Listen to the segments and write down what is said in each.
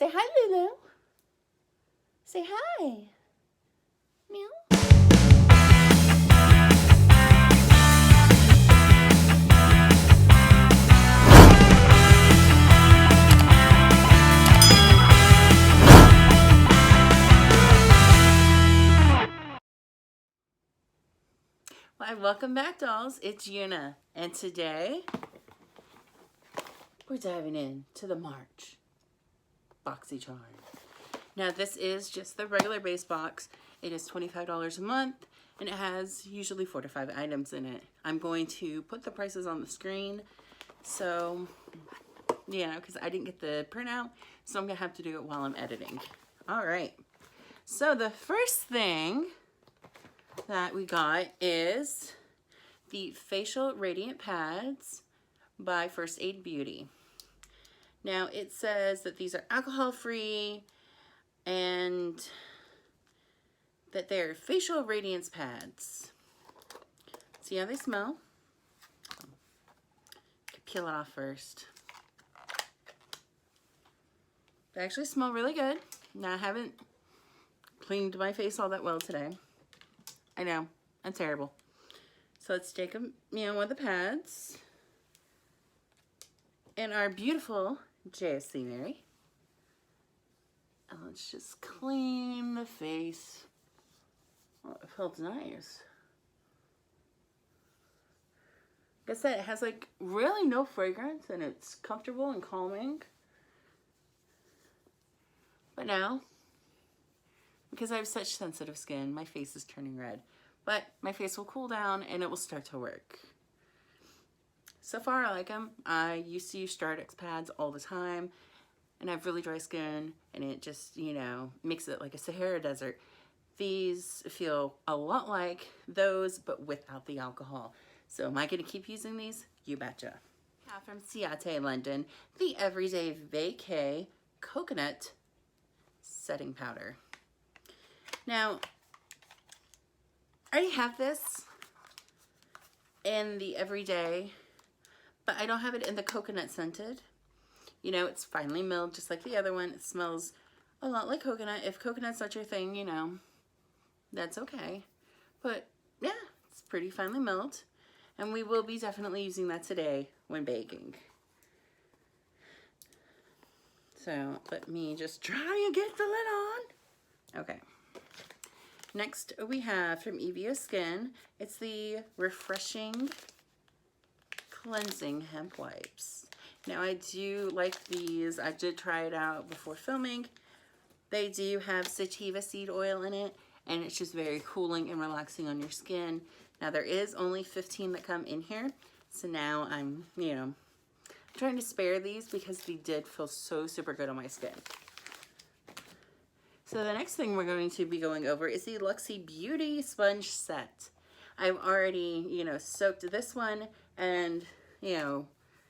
Say hi, Lulu. Say hi. Meow. Well, welcome back, dolls. It's Unya, and today we're diving into the March Boxy Charm. Now, this is just the regular base box. It is $25 a month, and it has usually 4 to 5 items in it. I'm going to put the prices on the screen, so, yeah, because I didn't get the printout, so I'm going to have to do it while I'm editing. All right. So, the first thing that we got is the Facial Radiant Pads by First Aid Beauty. Now, it says that these are alcohol-free and that they're facial radiance pads. See how they smell? Peel it off first. They actually smell really good. Now, I haven't cleaned my face all that well today. I know, I'm terrible. So let's take them, one of the pads. And our beautiful JSC Mary. And let's just clean the face. Oh, it felt nice. Like I said, it has like really no fragrance and it's comfortable and calming. But now, because I have such sensitive skin, my face is turning red. But my face will cool down and it will start to work. So far, I like them. I used to use Stardex pads all the time. And I have really dry skin. And it just, makes it like a Sahara desert. These feel a lot like those, but without the alcohol. So am I going to keep using these? You betcha. From Ciate London, the Everyday Vacay Coconut Setting Powder. Now, I already have this in the Everyday, but I don't have it in the coconut scented. It's finely milled just like the other one. It smells a lot like coconut. If coconut's not your thing, that's okay. But yeah, it's pretty finely milled. And we will be definitely using that today when baking. So let me just try and get the lid on. Okay. Next we have from Evia Skin. It's the Refreshing Cleansing Hemp Wipes. Now I do like these. I did try it out before filming. They do have sativa seed oil in it, and it's just very cooling and relaxing on your skin. Now there is only 15 that come in here, so now I'm, trying to spare these because they did feel so super good on my skin. So the next thing we're going to be going over is the Luxie Beauty Sponge Set. I've already, soaked this one and,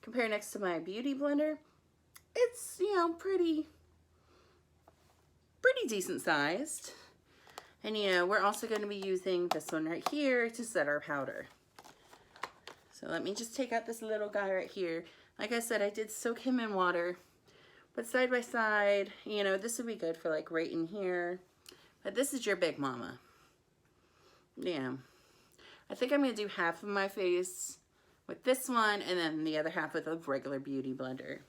compare next to my beauty blender. It's, pretty decent sized. And, we're also going to be using this one right here to set our powder. So let me just take out this little guy right here. Like I said, I did soak him in water. But side by side, this would be good for like right in here. But this is your big mama. Yeah. I think I'm going to do half of my face with this one and then the other half with a regular beauty blender.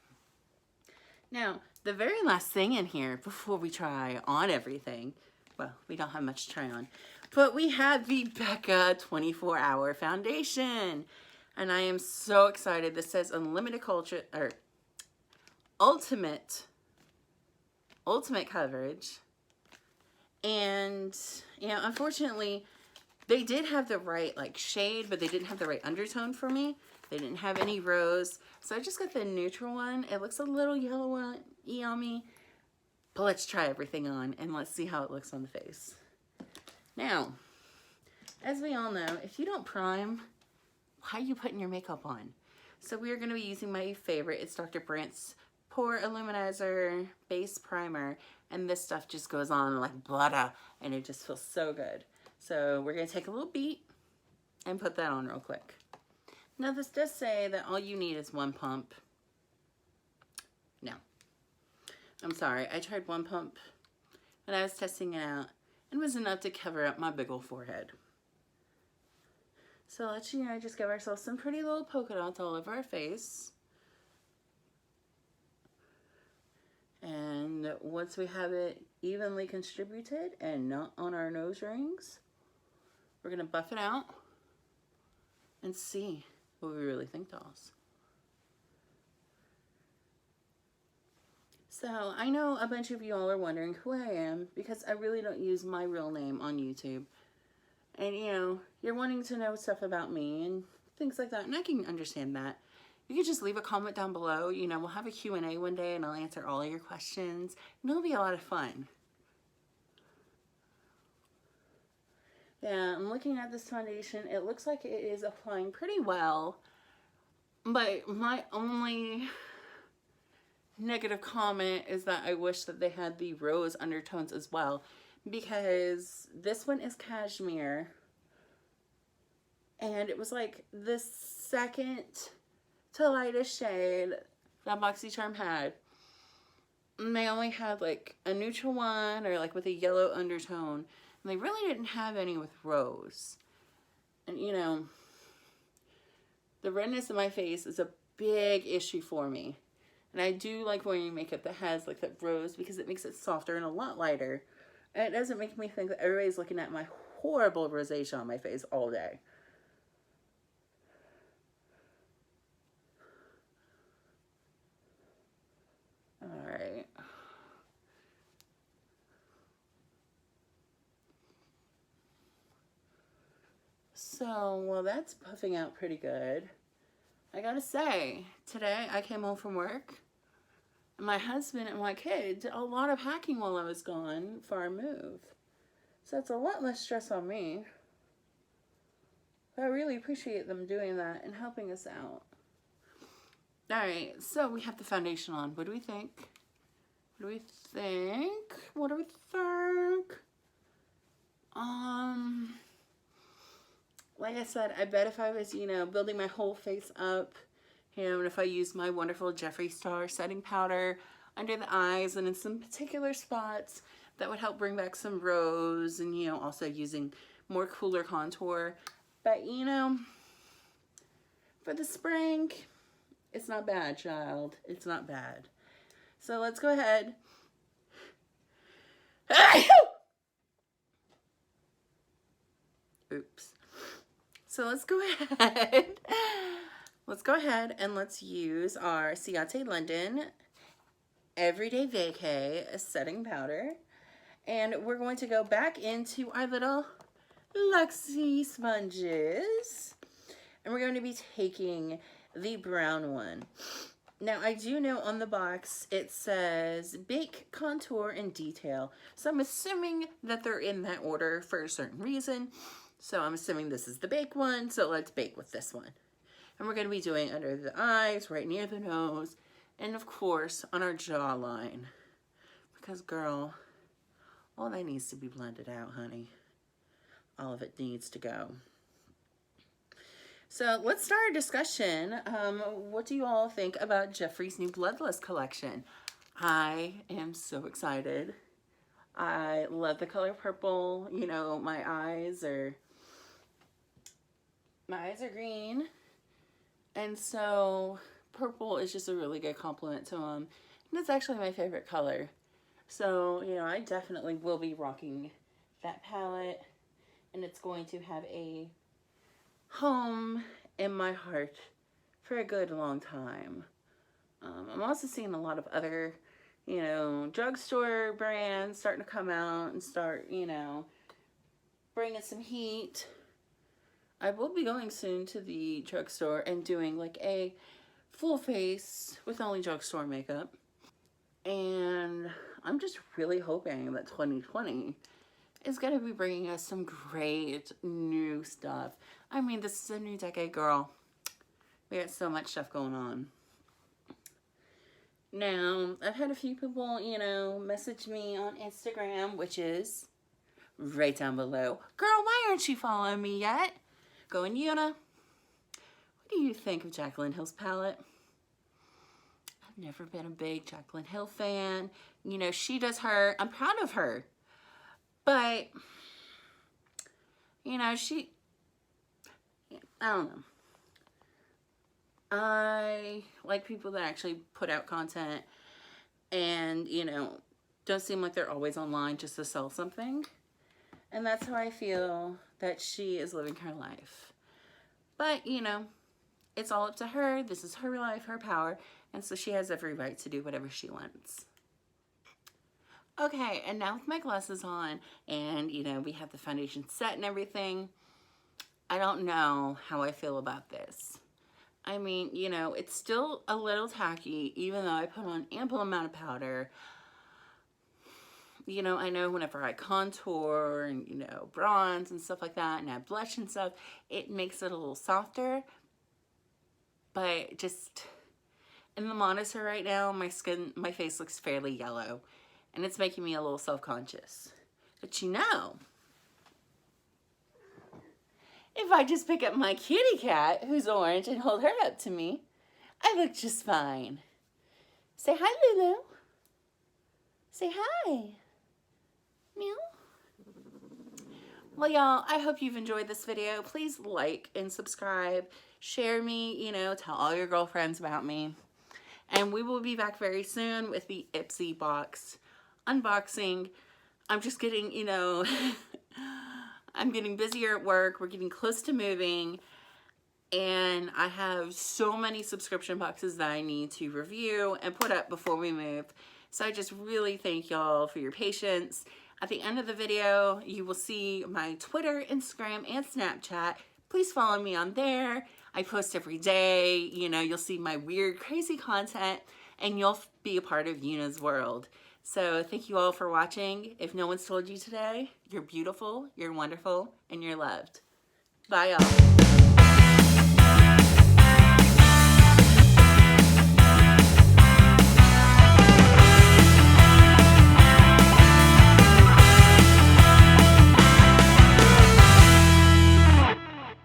Now, the very last thing in here before we try on everything, well, we don't have much to try on, but we have the Becca 24-Hour Foundation. And I am so excited. This says Unlimited Culture, or ultimate coverage. And unfortunately they did have the right shade, but they didn't have the right undertone for me. They didn't have any rose, so I just got the neutral one. It looks a little yellow-y on me, but let's try everything on and let's see how it looks on the face. Now, as we all know, if you don't prime, why are you putting your makeup on? So we are going to be using my favorite. It's Dr. Brandt's Pore Illuminizer Base Primer, and this stuff just goes on like butter, and it just feels so good. So we're going to take a little beat and put that on real quick. Now this does say that all you need is one pump. No. I'm sorry, I tried one pump when I was testing it out, and it was enough to cover up my big old forehead. So let's, just give ourselves some pretty little polka dots all over our face. And once we have it evenly distributed and not on our nose rings, we're going to buff it out and see what we really think, dolls. So I know a bunch of you all are wondering who I am because I really don't use my real name on YouTube. And you're wanting to know stuff about me and things like that, and I can understand that. You can just leave a comment down below. We'll have a Q&A one day and I'll answer all of your questions. And it'll be a lot of fun. Yeah, I'm looking at this foundation. It looks like it is applying pretty well. But my only negative comment is that I wish that they had the rose undertones as well. Because this one is cashmere. And it was like the second to lightest shade that Boxy Charm had. And they only had like a neutral one or like with a yellow undertone. And they really didn't have any with rose. And the redness in my face is a big issue for me. And I do like wearing makeup that has like that rose because it makes it softer and a lot lighter. And it doesn't make me think that everybody's looking at my horrible rosacea on my face all day. Alright. So, well, that's puffing out pretty good. I gotta say, today I came home from work, and my husband and my kid did a lot of hacking while I was gone for our move. So it's a lot less stress on me. But I really appreciate them doing that and helping us out. Alright, so we have the foundation on. What do we think? What do we think? What do we think? Like I said, I bet if I was, building my whole face up, and if I used my wonderful Jeffree Star setting powder under the eyes and in some particular spots, that would help bring back some rose and, also using more cooler contour. But, for the spring, it's not bad, child. It's not bad. So let's go ahead. Oops. So let's go ahead. Let's go ahead and let's use our Ciate London Everyday Vacay setting powder. And we're going to go back into our little Luxie sponges. And we're going to be taking the brown one. Now, I do know on the box it says bake, contour, and detail. So I'm assuming that they're in that order for a certain reason. So I'm assuming this is the bake one, so let's bake with this one. And we're going to be doing under the eyes, right near the nose, and of course on our jawline. Because girl, all that needs to be blended out, honey. All of it needs to go. So let's start our discussion. What do you all think about Jeffree's new Bloodlust collection? I am so excited. I love the color purple. My eyes are green. And so purple is just a really good compliment to them. And it's actually my favorite color. So, I definitely will be rocking that palette. And it's going to have a home in my heart for a good long time. I'm also seeing a lot of other, drugstore brands starting to come out and start, bringing some heat. I will be going soon to the drugstore and doing like a full face with only drugstore makeup. And I'm just really hoping that 2020 is going to be bringing us some great new stuff. I mean, this is a new decade, girl. We got so much stuff going on. Now, I've had a few people, message me on Instagram, which is right down below. Girl, why aren't you following me yet? Going, Unya, what do you think of Jaclyn Hill's palette? I've never been a big Jaclyn Hill fan. You know, she does her. I'm proud of her. But, you know, I don't know. I like people that actually put out content and, you know, don't seem like they're always online just to sell something. And that's how I feel that she is living her life. But, you know, it's all up to her. This is her life, her power. And so she has every right to do whatever she wants. Okay, and now with my glasses on and, you know, we have the foundation set and everything, I don't know how I feel about this. I mean, you know, it's still a little tacky, even though I put on ample amount of powder. You know, I know whenever I contour and, you know, bronze and stuff like that and add blush and stuff, it makes it a little softer. But just in the monitor right now, my face looks fairly yellow. And it's making me a little self-conscious. But you know, if I just pick up my kitty cat, who's orange, and hold her up to me, I look just fine. Say hi, Lulu. Say hi. Meow. Well, y'all, I hope you've enjoyed this video. Please like and subscribe. Share me, you know, tell all your girlfriends about me. And we will be back very soon with the IPSY box unboxing. I'm just getting, you know, I'm getting busier at work. We're getting close to moving. And I have so many subscription boxes that I need to review and put up before we move. So I just really thank y'all for your patience. At the end of the video, you will see my Twitter, Instagram, and Snapchat. Please follow me on there. I post every day. You know, you'll see my weird, crazy content, and you'll be a part of Unya's world. So thank you all for watching. If no one's told you today, you're beautiful, you're wonderful, and you're loved. Bye, y'all.